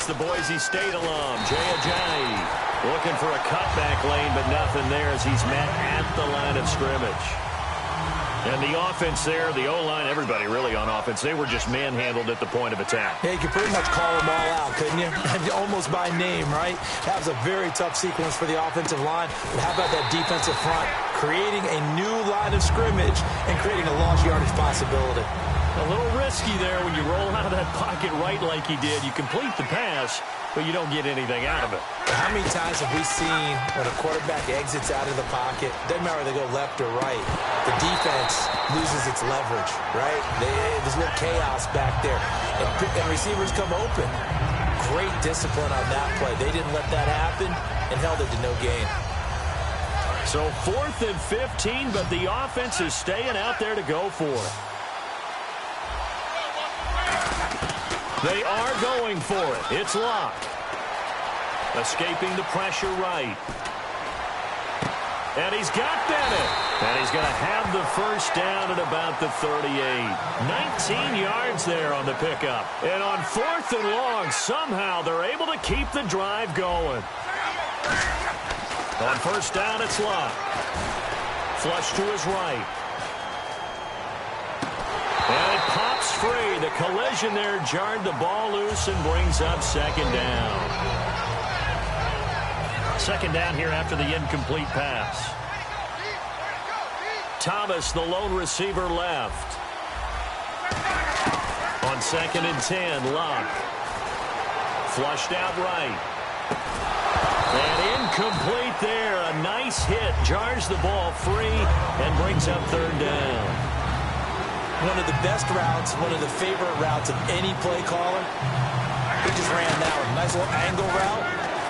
It's the Boise State alum, Jay Ajayi, looking for a cutback lane, but nothing there as he's met at the line of scrimmage. And the offense there, the O-line, everybody really on offense, they were just manhandled at the point of attack. Yeah, you could pretty much call them all out, couldn't you? Almost by name, right? That was a very tough sequence for the offensive line. But how about that defensive front? Creating a new line of scrimmage and creating a lost yardage possibility. A little risky there when you roll out of that pocket right like he did. You complete the pass, but you don't get anything out of it. How many times have we seen when a quarterback exits out of the pocket, doesn't matter whether they go left or right, the defense loses its leverage, right? There's a little chaos back there, and receivers come open. Great discipline on that play. They didn't let that happen and held it to no gain. So 4th and 15, but the offense is staying out there to go for it. They are going for it. It's locked. Escaping the pressure right. And he's got Bennett. And he's going to have the first down at about the 38. 19 yards there on the pickup. And on 4th and long, somehow they're able to keep the drive going. On first down, it's locked. Flush to his right. And it pops free. The collision there jarred the ball loose and brings up second down. Second down here after the incomplete pass. Thomas, the lone receiver, left. On 2nd and 10, Locke. Flushed out right. And incomplete there. A nice hit. Jars the ball free and brings up third down. One of the best routes, one of the favorite routes of any play caller. He just ran that one. Nice little angle route.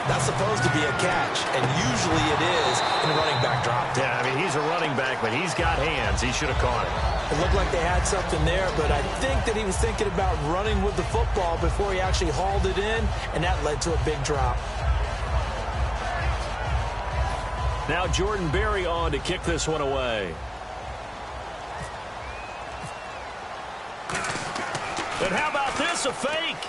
That's supposed to be a catch, and usually it is in a running back drop. Yeah, I mean, he's a running back, but he's got hands. He should have caught it. It looked like they had something there, but I think that he was thinking about running with the football before he actually hauled it in, and that led to a big drop. Now Jordan Berry on to kick this one away. And how about this, a fake?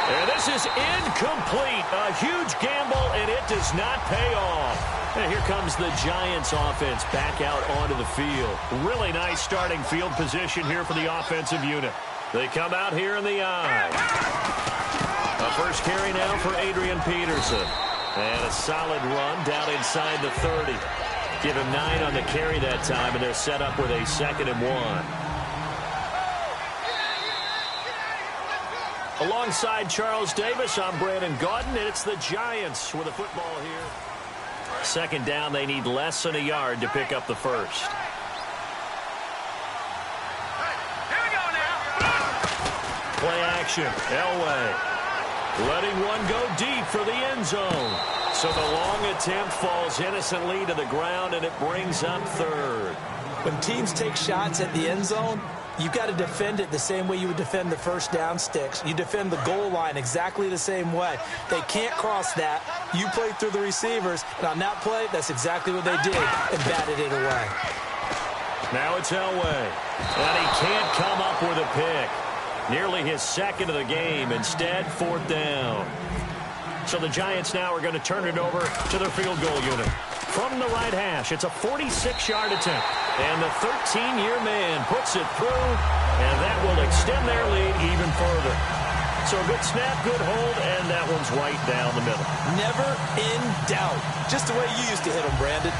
And this is incomplete. A huge gamble, and it does not pay off. And here comes the Giants offense back out onto the field. Really nice starting field position here for the offensive unit. They come out here in the eye. A first carry now for Adrian Peterson. And a solid run down inside the 30. Give him 9 on the carry that time, and they're set up with a 2nd and 1. Alongside Charles Davis, I'm Brandon Gaudin, and it's the Giants with the football here. Second down, they need less than a yard to pick up the first. Here we go now. Play action, Elway. Letting one go deep for the end zone. So the long attempt falls innocently to the ground, and it brings up third. When teams take shots at the end zone, you've got to defend it the same way you would defend the first down sticks. You defend the goal line exactly the same way. They can't cross that. You play through the receivers, and on that play, that's exactly what they did and batted it away. Now it's Elway, and he can't come up with a pick. Nearly his 2nd of the game. Instead, 4th down. So the Giants now are going to turn it over to their field goal unit. From the right hash, it's a 46-yard attempt. And the 13-year man puts it through, and that will extend their lead even further. So a good snap, good hold, and that one's right down the middle. Never in doubt. Just the way you used to hit them, Brandon.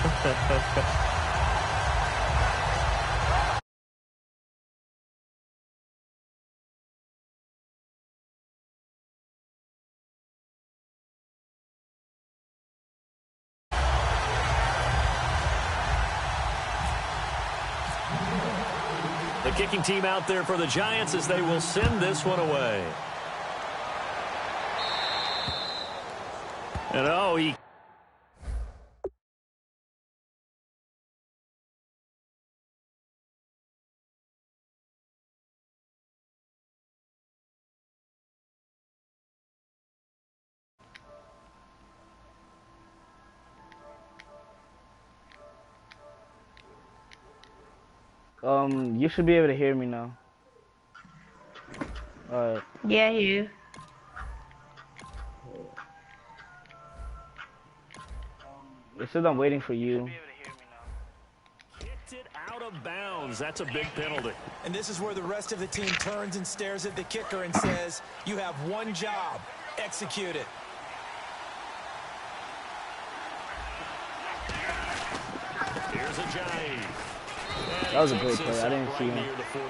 The kicking team out there for the Giants as they will send this one away. And he... You should be able to hear me now. Yeah, you. It says I'm waiting for you. Kicked it out of bounds. That's a big penalty. And this is where the rest of the team turns and stares at the kicker and says, you have one job. Execute it. Here's a giant. That was a great play. I didn't see him.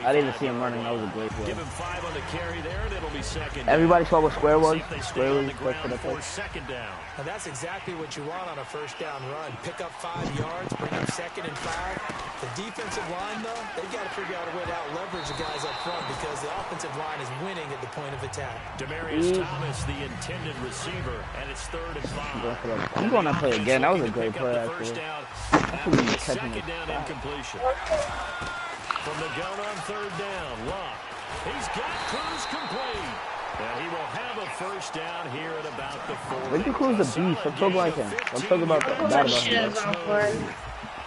I didn't see him running. That was a great play. Give him 5 on the carry there, and it'll be second. Everybody saw what square was. Square was for the play. second down. And that's exactly what you want on a first down run. Pick up 5 yards, bring up 2nd and 5. The defensive line, though, they've got to figure out a way to out-leverage the guys up front because the offensive line is winning at the point of attack. Demarius Thomas, the intended receiver, and it's 3rd and 5. I'm going to play again. That was a great play, actually. Second down incompletion. From the gun on 3rd down, Luck. He's got Cruz complete. And he will have a first down here at about the 4. Lincoln Cruz is a beast. I'm talking like him. I'm talking about that about him.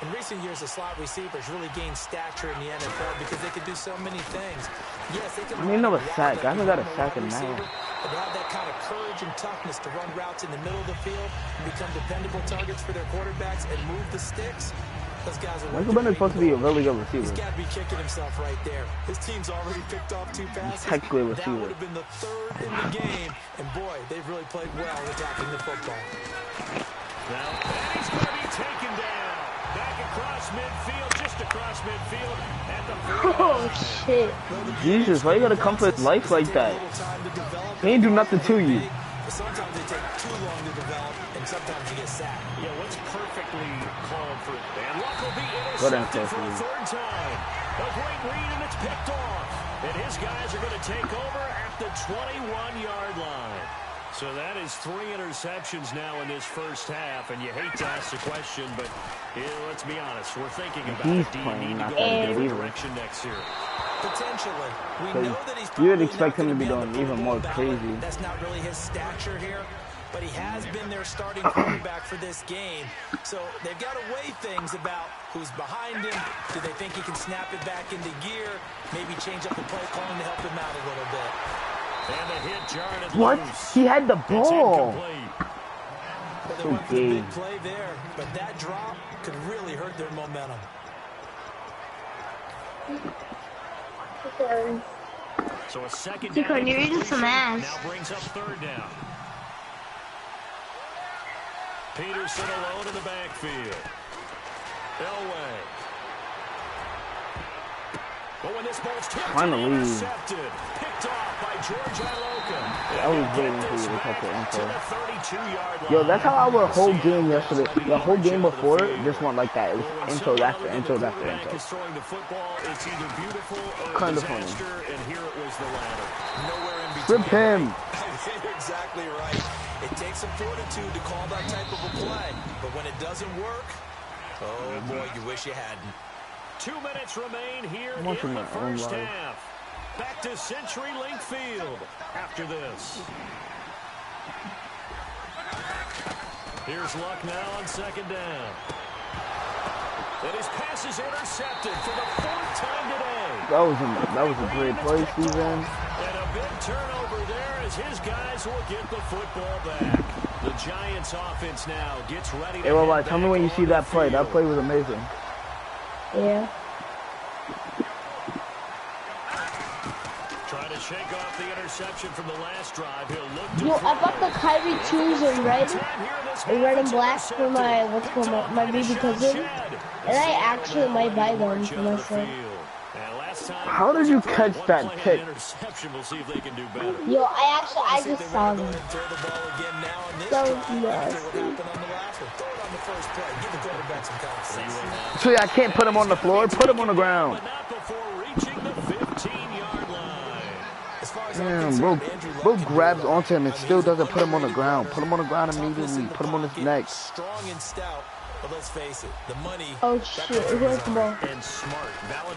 In recent years, the slot receivers really gained stature in the NFL because they could do so many things. Yes, they can. I mean, no sack. I haven't got a sack in now. But they have that kind of courage and toughness to run routes in the middle of the field and become dependable targets for their quarterbacks and move the sticks. Those guys are Lincoln is supposed to be a really good receiver. He's got to be kicking himself right there. His team's already picked off 2 passes. Technically a receiver. That would have been the 3rd in the game. And boy, they've really played well attacking the football. Now, and he's going to be taken down. Back across midfield, just across midfield at the 4. Oh, shit. Jesus, why you gotta come for his life like that? He ain't do nothing to you. Sometimes they take too long to develop, and sometimes you get sacked. Yeah, what's perfectly called for? And Luck will be intercepted for the 3rd time. A great read, and it's picked off. And his guys are going to take over at the 21-yard line. So that is 3 interceptions now in this first half, and you hate to ask the question, but let's be honest, we're thinking about it. Do you need to go in a different direction next year? Potentially. We know that he's you would expect him to be doing even more crazy. That's not really his stature here, but he has been their starting quarterback for this game. So they've got to weigh things about who's behind him. Do they think he can snap it back into gear? Maybe change up the play calling to help him out a little bit. And the hit jarred it what? Loose. He had the ball. They went for the big play there, but that drop could really hurt their momentum. So a second down. You're eating some ass. Now brings up 3rd down. Peterson alone in the backfield. Elway. But when this ball's tipped, intercepted, picked off by George Iloka. I was waiting for you to catch the info. To the 32-yard line. Yo, that's how our whole game yesterday. The whole game before just went like that. It was intro after intro after intro. Kind of funny. And here it was the latter. Nowhere in between. Rip him. You're exactly right. It takes some fortitude to call that type of a play, but when it doesn't work, oh boy, you wish you hadn't. 2 minutes remain here in the first half. Back to CenturyLink Field after this. Here's Luck now on 2nd down. And his pass is intercepted for the 4th time today. That was a great play, Steven. And a big turnover there as his guys will get the football back. The Giants offense now gets ready to tell me when you see that play. That play was amazing. Yeah. Trying to shake off the interception from the last drive. He'll look to I bought the Kyrie 2s in red and black for my baby cousin. And I actually might buy them for myself. How did you catch that kick? Yo, I just saw them. So nasty. So yeah, I can't put him on the floor. Put him on the ground. Damn, bro grabs onto him and still doesn't put him on the ground. Put him on the ground immediately. Put him on his neck. Strong and stout, but let's face it, the money. Oh shit! Where's the ball?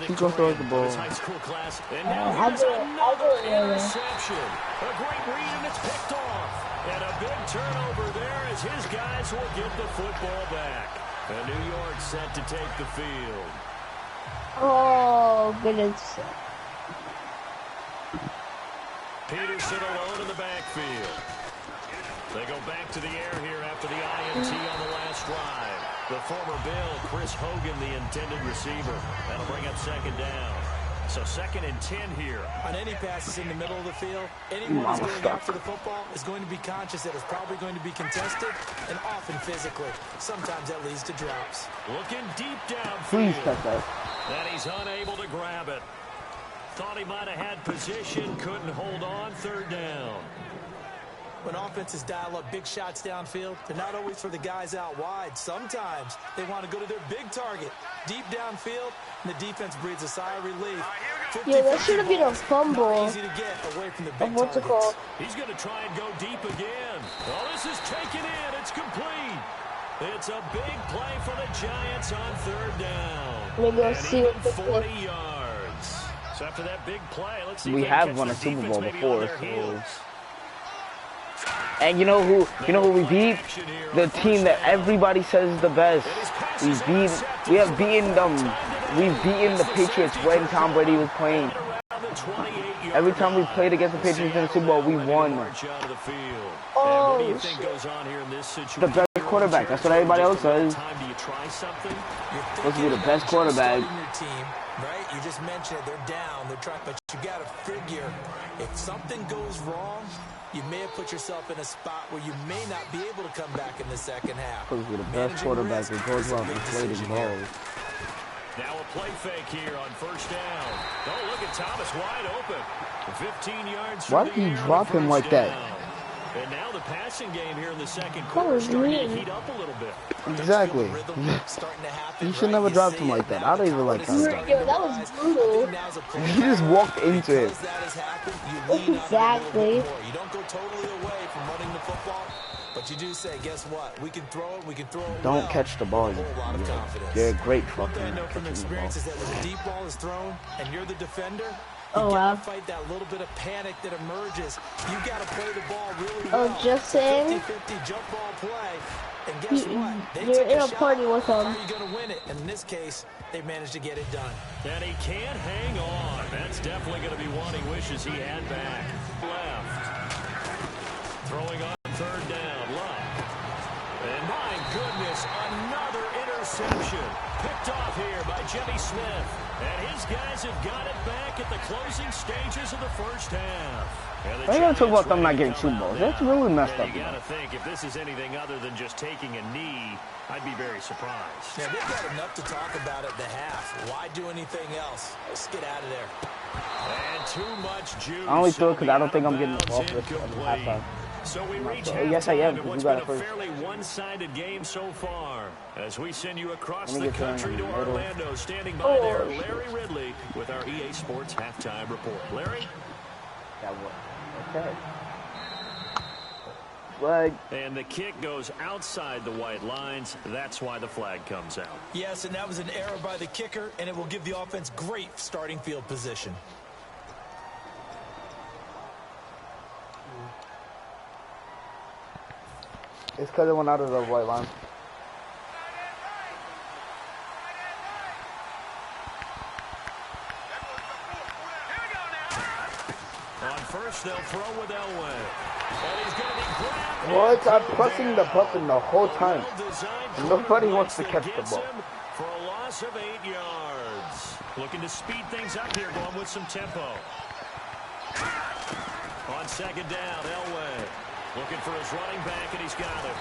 He's gonna throw the ball. I'll do it. Interception. A great read and it's picked off. And a big turnover there as his guys will get the football back. And New York set to take the field. Oh goodness. Peterson alone in the backfield. They go back to the air here after the INT on the last drive. The former Bill, Chris Hogan, the intended receiver. That'll bring up second down. So 2nd and 10 here. On any passes in the middle of the field, anyone who's going after the football is going to be conscious that it's probably going to be contested and often physically. Sometimes that leads to drops. Looking deep downfield. Please touch that. And he's unable to grab it. Thought he might have had position, couldn't hold on. 3rd down. When offenses dial up big shots downfield, they're not always for the guys out wide. Sometimes they want to go to their big target, deep downfield, and the defense breathes a sigh of relief. Yeah, that should have been a fumble. Easy to get away from the big What's it called? He's going to try and go deep again. Oh, this is taken in. It's complete. It's a big play for the Giants on 3rd down. Let me go see what this 40 is. yards. So after that big play, let's see We if have catch won the a Super defense Bowl maybe before, on their so. heels. And you know who we beat? The team that everybody says is the best. We have beaten them. We've beaten the Patriots when Tom Brady was playing. Every time we played against the Patriots in the Super Bowl, we won. Oh, The best quarterback. That's what everybody else says. Supposed to be the best quarterback. Right? You just mentioned it. They're down. They're trying, but you got to figure if something goes wrong, you may have put yourself in a spot where you may not be able to come back in the second half. Supposed to be the best quarterback that goes wrong inflated balls. Now a play fake here on 1st down. Oh, look at Thomas wide open. 15 yards. Why did he drop him like that? And now the passing game here in the 2nd quarter starting to heat up a little bit. Exactly. You should never drop him like that. I don't even like that. Yo, that was brutal. He just walked into it. Exactly. You don't go totally away from running the football, but you do say, guess what? We can throw it. We can throw it. Don't catch the ball. You're a great What fucking I know from catching the experience ball. is that when a deep ball is thrown and you're the defender, Oh, you wow. gotta fight that little bit of panic that emerges. You gotta play the ball really well. Oh, just saying. 50-50 jump ball play. And guess what? They You're took in a shot. party with How them. are you gonna win it? And in this case, they managed to get it done. And he can't hang on. That's definitely going to be one he wishes he had back. Left. Throwing on 3rd down. Love. And my goodness, another interception. Picked off here by Jimmy Smith. And his guys have got it back at the closing stages of the 1st half. Why are you gonna talk about them not getting Super Bowls? That's really messed up. You got to think, if this is anything other than just taking a knee, I'd be very surprised. Yeah, they've got enough to talk about at the half. Why do anything else? Let's get out of there. And too much juice. I only threw it because I don't think I'm getting the ball for halftime. So we reach Yes, I am, halftime in because what's you got been it a first. fairly one-sided game so far. As we send you across Let me the get to country to in the middle. Orlando, standing by there, Larry Ridley with our EA Sports halftime report. Larry? That was okay. Flag. And the kick goes outside the white lines. That's why the flag comes out. Yes, and that was an error by the kicker, and it will give the offense great starting field position. It's because it went out of the white line. On 1st, they'll throw with Elway. And he's going to be grabbed. What? I'm pressing the button the whole time. Nobody wants to catch the ball. For a loss of 8 yards. Looking to speed things up here, going with some tempo. On 2nd down, Elway. Looking for his running back, and he's got it.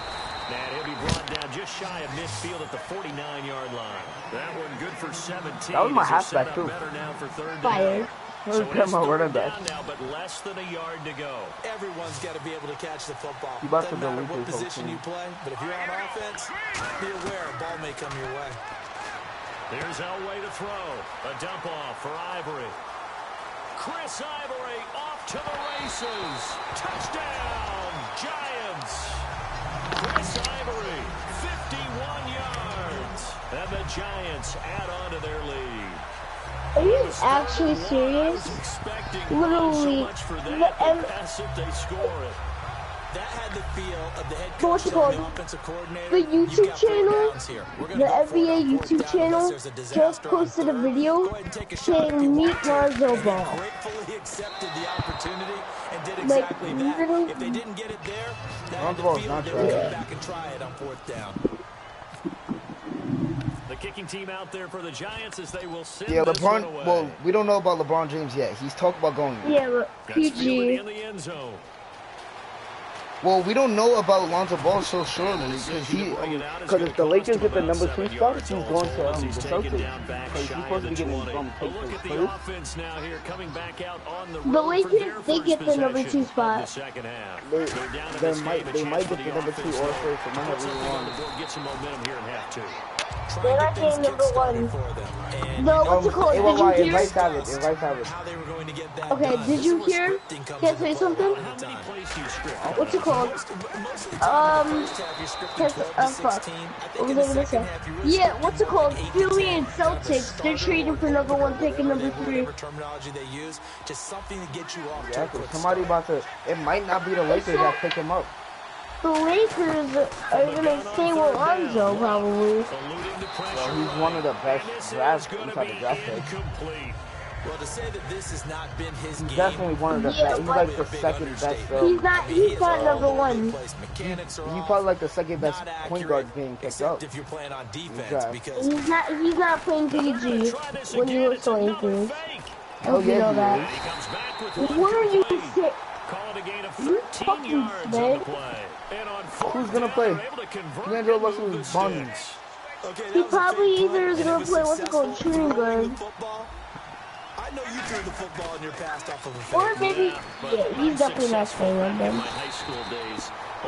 And he'll be brought down just shy of midfield at the 49-yard line. That one good for 17. That was my As they're set halfback, up too. better now for 3rd down. Fired. So Look it at is my 3rd running down back. now, but less than a yard to go. Everyone's got to be able to catch the football. You about to Doesn't matter delete what this whole position team. you play, but if you're on offense, be aware a ball may come your way. There's Elway to throw. A dump off for Ivory. Chris Ivory off to the races. Touchdown, Giants. Chris Ivory, 51 yards. And the Giants add on to their lead. Are you actually serious? Literally, They score it. That had the feel of the head What's coach it telling called? the offensive coordinator. The "You've YouTube got 4 channel, downs here. We're the gonna go for it NBA on 4th YouTube down channel, unless there's a just disaster on posted a 3rd. video Go ahead and take a shot if you saying want meet to." Lonzo And he Ball. gratefully accepted the opportunity. and did exactly that. If they didn't get it there, that had the feeling they would come back and try it on 4th down. The kicking team out there for the Giants as they will send this LeBron. Well, we don't know about LeBron James yet. He's talked about going. Yeah, but PG. In the end zone. Well, we don't know about Lonzo Ball so surely because if the Lakers get the number 2 spot, he's going to the Celtics because he's supposed to be getting the Lakers, they get the number 2 spot. They might get the number 2 or first. It might not be wrong. Get some momentum here in half 2. They're not getting number 1. No, what's it called? Did you hear? Okay, did you hear? Can I say something? What's it called? Fuck. What was I gonna say? Yeah, what's it called? Philly and Celtics, they're trading for number 1 pick and number 3. Yeah, somebody about to, it might not be the Lakers that pick him up. The Lakers are gonna stay with Lonzo, probably. Well, he's one of the best drafts inside the draft pick. Well, to say that this has not been his game, definitely one of the best. He's like the second best. He's not number 1. He's probably like the second best point guard being picked up. If you're playing on defense, because he's not playing PG when you were playing PG. Oh yeah, know that. What are you saying? You fucking snake. Who's gonna play? D'Angelo Russell is buns. He probably either is gonna play what's it called, shooting guard. I know you threw the football in your past off of a or maybe, yeah, he's definitely not playing on them.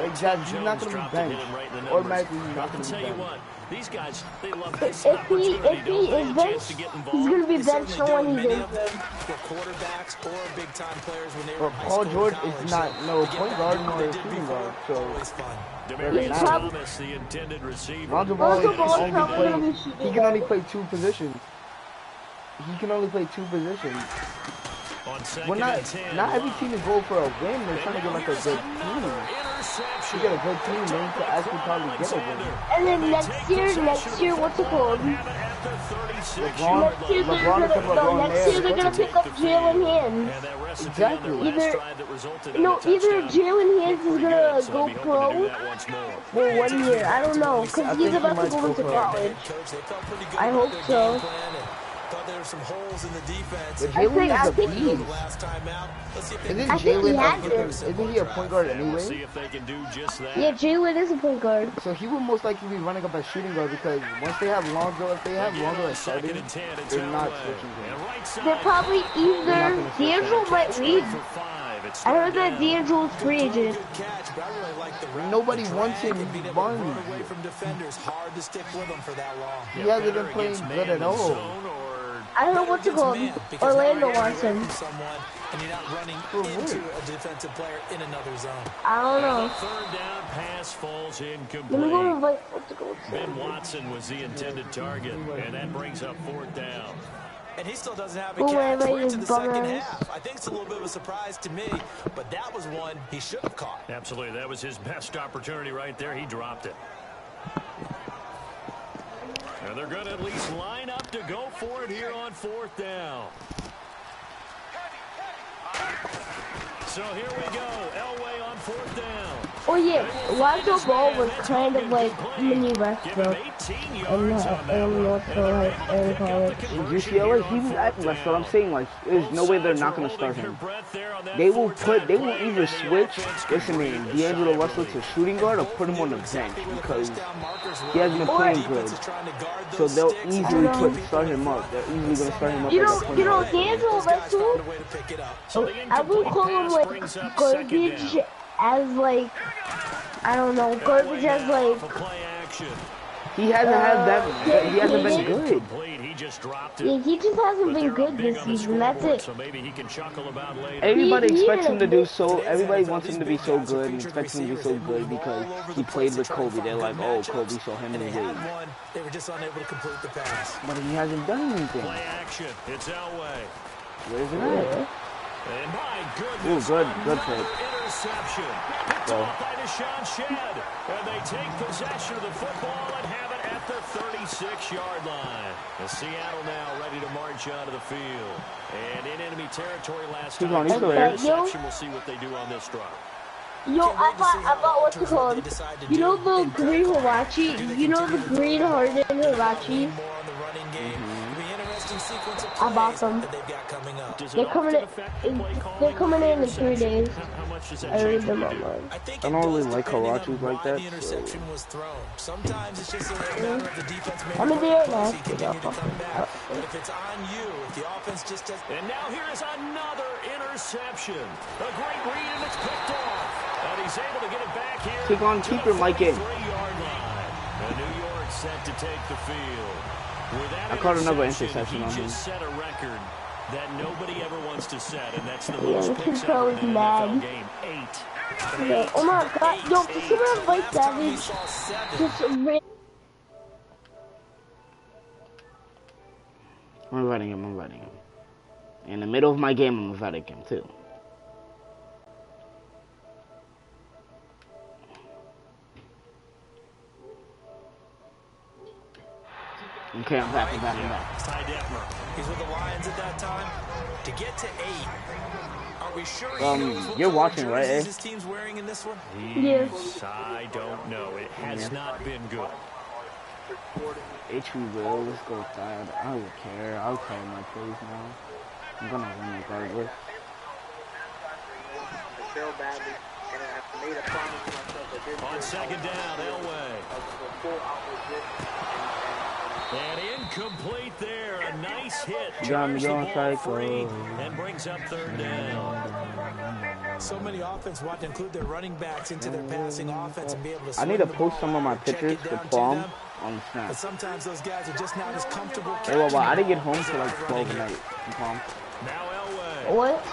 Exactly, he's not gonna be benched. Automatically, he's not gonna be benched. These guys, they love if he is benched, he's gonna be benched when he's in. But Paul George is not no point guard nor a shooting guard, so Lonzo Ball he can only play 2 positions. He can only play 2 positions. Well, not every team is going for a win. They're trying to get like a good team. To get a good team, they need to actually probably get a win. And then next year, what's it called? Next year they're gonna pick up Jalen Hands. Exactly. Either Jalen Hands is gonna go pro for 1 year. I don't know, cause he's about to go into college. I hope so. There were some holes in the defense. I think isn't he a point guard anyway? Yeah, Jalen is a point guard. So he will most likely be running up as shooting guard because once they have Lonzo, if they have Lonzo as starting, they're not switching him. They're probably either D'Angelo might leave. I heard that D'Angelo's free agent. Nobody wants him. He hasn't been playing good at all. I don't know what to call him. Orlando wants him. And you're not running into a defensive player in another zone. I don't know. Third down pass falls incomplete. Let me go invite Ben Watson was the intended target, and that brings up 4th down. And he still doesn't have a catch. We're into the second half. I think it's a little bit of a surprise to me, but that was one he should have caught. Absolutely, that was his best opportunity right there. He dropped it. And they're going to at least line up to go for it here on 4th down. So here we go. Elway on 4th down. Oh yeah, Lonzo Ball was kind of like mini Westbrook in North Carolina. UCLA, he was acting like, so I'm saying, like, there's no way they're not going to start him. They will either switch, listen man, D'Angelo Russell to shooting guard or put him on the bench because he hasn't been playing good. So they'll easily start him up. They're easily going to start him up. You know, D'Angelo Russell, I will call him like garbage as like, I don't know, garbage as like, he hasn't had that, he hasn't been good. Yeah, he just hasn't been good this season, that's it. Everybody expects him to do so, everybody wants him to be so good and expects him to be so good because he played with Kobe. They're like, oh, Kobe saw him in the league. They were just unable to complete the pass. But he hasn't done anything. Play action. It's Elway. Where's it at? And my Ooh, goodness, good pick. interception. Picked go. And they take possession of the football and have it at the 36-yard line. And Seattle now ready to march onto the field. And in enemy territory last time. We'll see what they do on this drive. Yo, I bought what's it called? You know the green Hirachi? You know the green hardened Hirachi? I bought them. They're coming in 3 days. I read them online. I don't really like Hirachis like that. So. I'm in there now. If it's on you, if the offense just does. And now here is another interception. A great read and it's picked off. And he's able to get it back here. Keep on, keep your mic in. 3-yard line. And New York set to take the field. I caught another interception on him. Just set a record that nobody ever wants to set, and that's the most picks ever in an NFL game. 8. Yeah, oh my God! Yo, did you ever like Savage? I'm inviting him. In the middle of my game, I'm inviting him too. Okay, I'm back. He's with the Lions at that time. To get to 8. Are we sure you're watching, right? This team's wearing in this one? Yes. I don't know. It has not been good. We will. Let's go tired. I don't care. I'll call my plays now. I'm gonna win regardless. On second down, Elway. And incomplete there. A nice hit. Drives the ball free and brings up third down. So many offense want to include their running backs into their passing offense and be able to. I need to post some of my pictures to Plum on the snap. But sometimes those guys are just not as comfortable. Hey, well, I didn't get home till like 12 at night. Plum. Now Elway. What?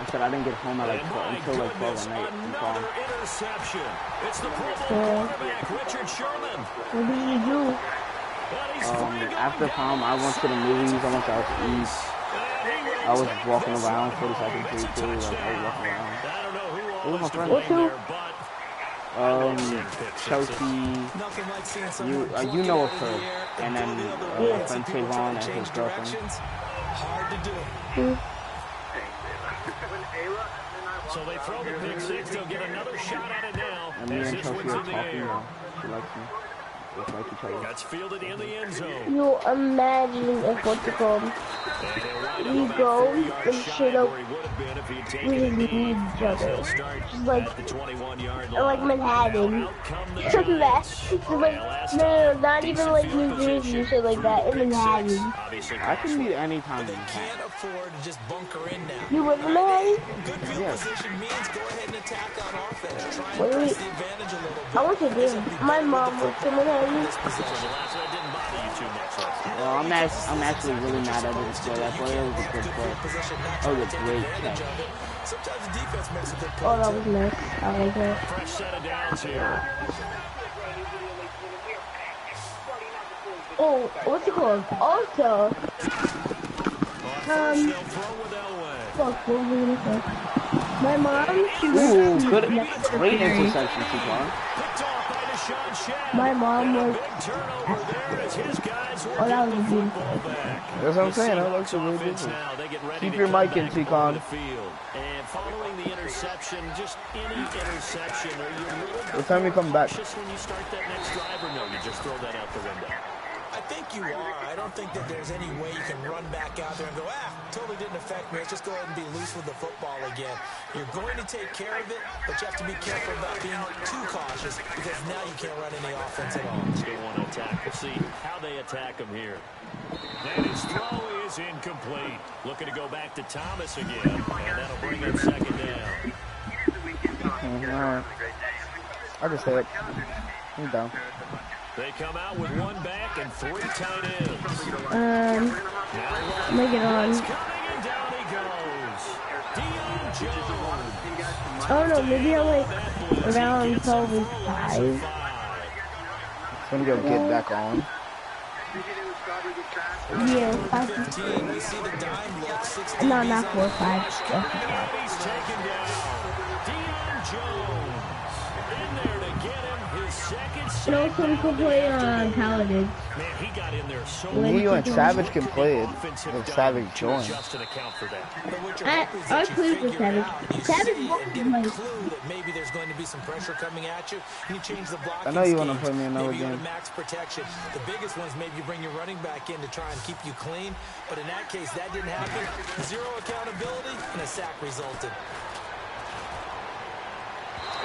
I said I didn't get home at like 12, until like 12 at night. Another interception. It's the Pro Bowl quarterback, Richard Sherman. What did you do? After prom, I went to the movies. I went out to eat. I was walking around 42nd Street too. Like I was walking around. Who was my friend? Chelsea. You know of her, and then my friend Tavon and his girlfriend. So they throw the pick six. They'll get another shot at it now. And me and Chelsea are talking now. She likes me. That's fielded in the end zone. You imagine if what's it called? We go and straight up really need each other. Just like Manhattan. No, not even like New Jersey or shit like that. In Manhattan. I can meet anytime in Manhattan. Can't afford to just bunker in now. You live in Manhattan? Good field position means go ahead and attack on offense. Try and Wait. press the advantage a little bit. I want to do. My mom works in Manhattan. Well, I'm actually really mad at this play. That play was a good play. That was a great catch. Oh, that was nice. I like that. Fresh set of downs here. Oh, what's it called? Also, fuck, what was I gonna say? My mom, she was great interception, T-Con. My mom was. Oh, that was beautiful. That's what I'm saying. That looks really beautiful. Keep your mic in, T-Con. And following the interception, just any interception, are you a little what time you come back? Just when you start that next drive, or no, you just throw that out the window? I think you are. I don't think that there's any way you can run back out there and go, totally didn't affect me. Let's just go ahead and be loose with the football again. You're going to take care of it, but you have to be careful about being too cautious because now you can't run any offense at all. Still want to attack. We'll see how they attack him here. And his throw is incomplete. Looking to go back to Thomas again, and that'll bring up second down. I just said it. I'm down. They come out with one back and 3 tight ends. Make it on. I don't know, maybe I'm like around probably 5. I'm gonna go get back on. Yeah, 5. No, not 4 or 5. in there to get him his second And also we can play Paladin. Man, he got in there so Me and Savage can play it if Savage joins. just an account for that. I played with Savage. Savage Get a like clue that maybe there's going to be some pressure coming at you, and you change the blocking I know you want to schemes. play me another Maybe you go to game. max protection. The biggest ones, maybe you bring your running back in to try and keep you clean, but in that case, that didn't happen. Zero accountability, and a sack resulted.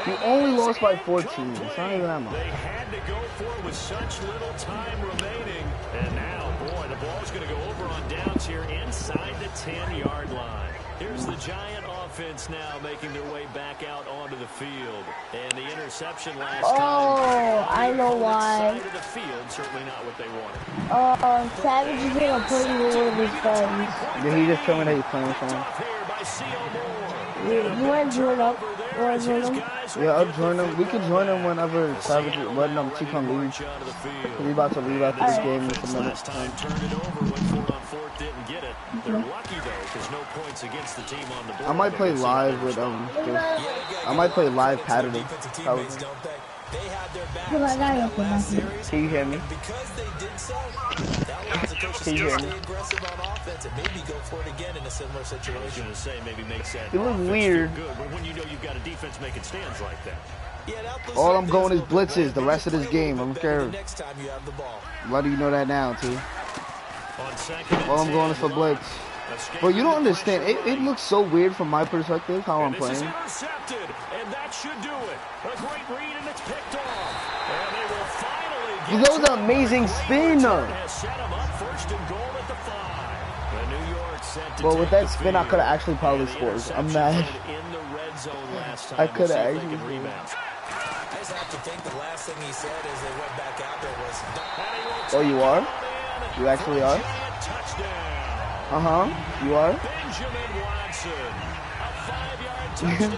You only lost by 14. It's not even that much. They had to go for it with such little time remaining. And now, boy, the ball's going to go over on downs here inside the 10-yard line. Here's the Giant offense now making their way back out onto the field. And the interception last time. Oh, I know why. Side of the field, certainly not what they wanted. Savage is gonna play with one of his friends. Did he just tell me that he's playing with someone? Off here by C.O. Moore. You want to join up? You want to join him? Yeah, I'll join him. We can join him whenever Savage, when T-Con leaves. He's about to leave after this game in a minute. Last time turned it over, went for it on fourth, didn't get it. They're lucky though, because no points against the team on the board. I might play live with I might play live pattern. Probably. They had their back Because I got it last for series, Can you hear me? and because they did so, that allows the coach Can to you hear stay me? aggressive on offense and maybe go for it again in a similar I was situation. going to say, maybe makes that It was offense weird. feel good when you know you've got a defense making stands like that. Yeah, now those All I'm are going is things blitzes the that rest of you this play a game. little I'm bit better scared. the next time you have the ball. Why do you know that now, T? On second and All I'm going is for 10, blitz. escaping But you don't the understand. pressure It looks so weird from my perspective how I'm And this is playing. intercepted, and that should do it. A great read, and it's picked off. And they will finally That was an amazing spin. has set him up first and goal at the 5. The New York set to But with take that the spin, I field. could have actually probably And the scored. I'm interception mad. put it in the red zone last time. I We'll coulda see if they actually can scored. rebound. I just have to think the last thing he said as they went back out there was, And he will Oh, you are? take You actually are? giant touchdown. You are? Benjamin Watson, a 5-yard touchdown.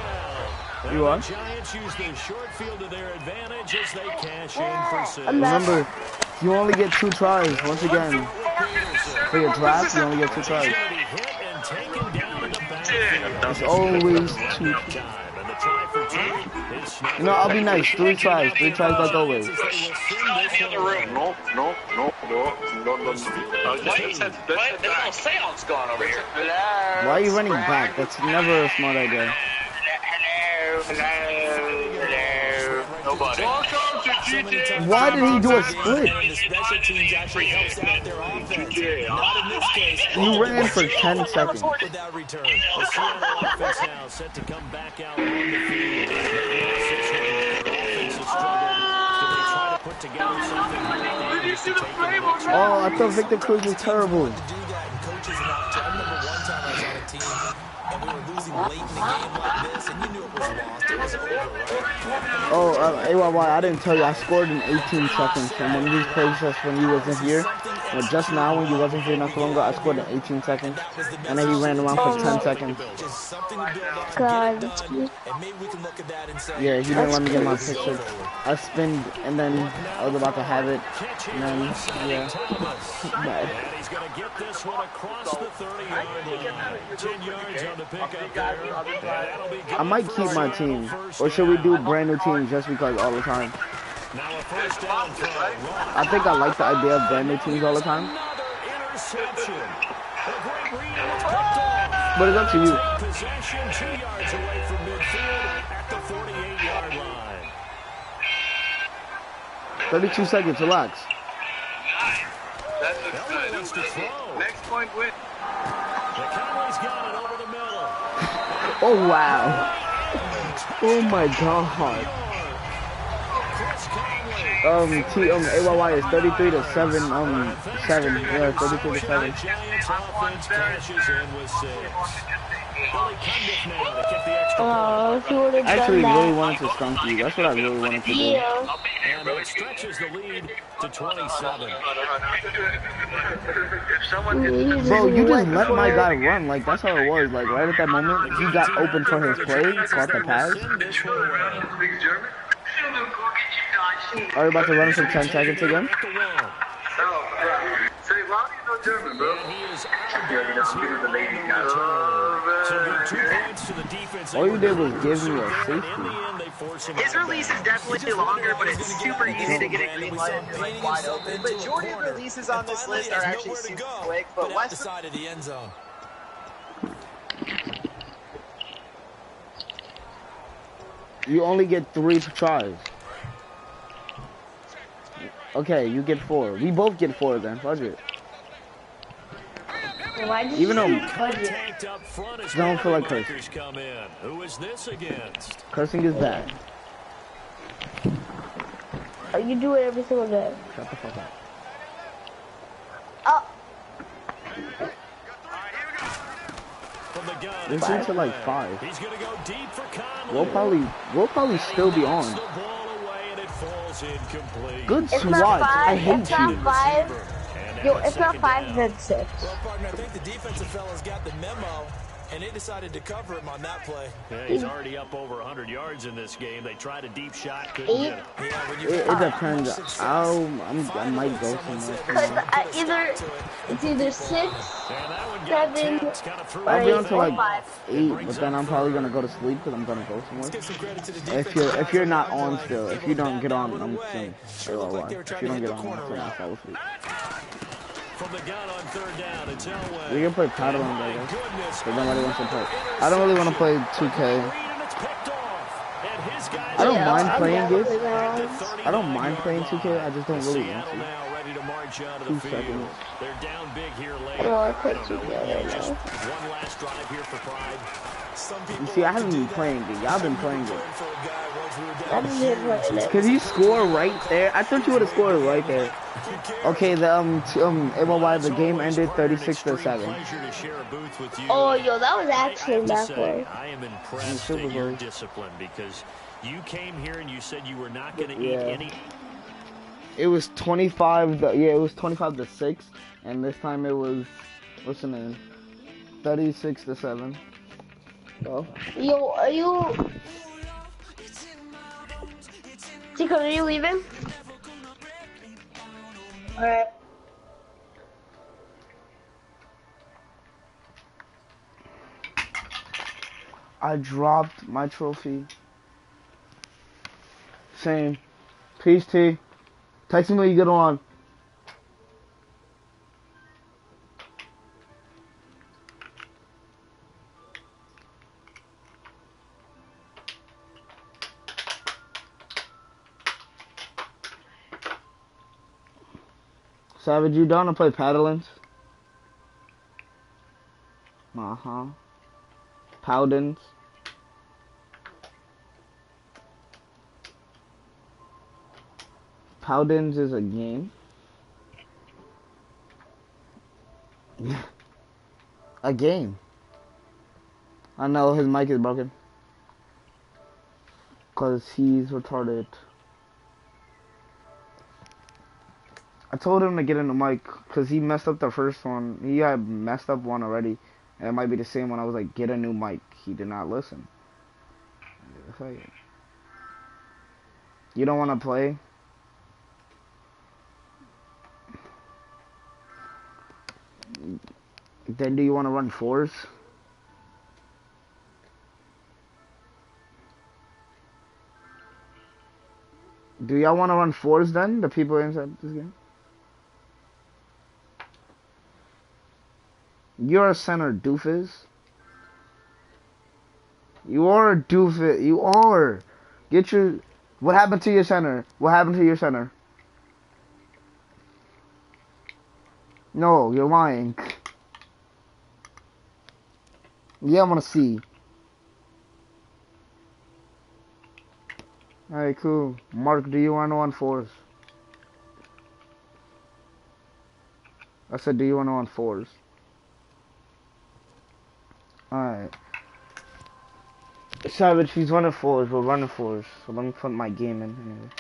You And are? the Giants use their short field to their advantage as they cash in for 6. Remember, you only get 2 tries. Once again, for your draft, you only get 2 tries. Hit and taken down in the backfield. It's always 2. Time, and the try for 2 is snapped. You know, I'll be nice. 3 tries. 3 tries like always. They will send this one away. No. There's no seance going over here. Why are you running back? That's never a smart idea. Hello. Nobody. Welcome to GTA. Why did he do a split? and the special teams actually helps out their offense. Not in this case. You ran for 10 seconds. Without return. The Seattle offense now set to come back out on the field. Their offense has struggled. Do they try to put together something here just to take them the next round? Oh, I thought Victor Cruz was terrible. To do that, and coaches have not. I remember one time I was on a team and we were losing late in the game like this, and you knew it was lost. It was over, right? Oh, AYY, I didn't tell you. I scored in 18 seconds. And when you played us when you wasn't here, but just now when you wasn't here not so long ago, I scored in 18 seconds. And then he ran around for 10 seconds. Just something to build on, God. get it done, and maybe we can look at that and say, Yeah, he didn't let me get my picture. I spinned, and then I was about to have it. And then, yeah. Bad. And he's going to get this one across the 30-yard line. 10 yards on the pickup there. And that'll be good I might for keep my Seattle team. first Or should we do down. brand new teams just because all the time? Now a first down for Ross. I think I like the idea of brand new teams all the time. Another interception. A great read and it's picked off. But it's up to you. Take possession 2 yards away from midfield at the 48-yard line. 32 seconds, relax. That looks good. Wants to throw. Next point win. The Cowboys got it over the middle. Oh, wow. Oh, my God. Chris Conley. AYY is 33 to 7, 7. Yeah, 33 to 7. Giants offense cashes in with 6. Billy Cundiff now to get the extra If you would have I actually done really that. wanted to skunk you. That's what I really wanted to do. Yeah. and it stretches the lead to 27. If someone hits Bro, you just let my guy run. Like, that's how it was. Like, right at that moment, he got open for his play, caught the pass. Send this one away. speaks German, Are you about to run for 10 seconds again? At the wall. say, why do you know German, bro? And he is out of bounds here on the return. So good 2 points to the defense. All you did was give me a In safety. the end, they His release is definitely longer, but it's super easy to get a green light if you're like wide open. Majority of releases on this list are actually super quick, but West side of the end zone. You only get 3 tries. Okay, you get 4. We both get 4 then. Fudge it. Why did Even though you fudge it? I don't feel like cursing. Who is this against? Cursing is bad. You do it every single day. Shut the fuck up. Oh, It's into like 5. He's gonna go deep for Conley. We'll probably still be on. The ball away and it falls incomplete. Good it's swat. not 5. I hate it's not you. 5. Yo, it's not 5, then 6. Well, partner, I think the defensive fellas got the memo, and they decided to cover him on that play. Yeah, he's already up over 100 yards in this game. They tried a deep shot, couldn't get it. It depends. I might go somewhere. Because it's either 6, 7, I'll be on to or like 5. 8, but then I'm probably gonna go to sleep because I'm gonna go somewhere. If you're not on still, if you don't get on, I'm still alright. If you don't get on, I'm still gonna fall asleep. From the gun on 3rd down, it's Elway. We can play paddling, I guess. But nobody wants to play. I don't really want to play 2K. I don't mind playing it. I don't mind playing 2K. I just don't really want to. 2 seconds. They're down big here late. I don't want to play 2K right now. One last drive here for Pride. You see, I haven't been playing it. Y'all been playing it. I just didn't play it. Cause you score right there. I thought you would have scored right there. Okay, MLY, the game ended 36-7. Oh, yo, that was actually backward. I am impressed at your discipline because you came here and you said you were not going to eat any. It was 25. It was 25-6, and this time it was what's the name? 36-7. Oh. Yo, are you? Tico, are you leaving? Alright. I dropped my trophy. Same. Peace, T. Text me when you get on. Savage, you done to play paddlings? Powdens. Powdens is a game. A game. I know his mic is broken. Cause he's retarded. I told him to get in the mic because he messed up the first one. He had messed up one already. And it might be the same one. I was like, get a new mic. He did not listen. You don't want to play? Then do you want to run 4s? Do y'all want to run 4s then? The people inside this game? You're a center, doofus. You are a doofus. You are. Get your... What happened to your center? What happened to your center? No, you're lying. Yeah, I want to see. Alright, cool. Mark, do you want to run 4s? I said, do you want to run 4s? Alright. Savage, he's running 4s. We're running 4s. So let me put my game in here.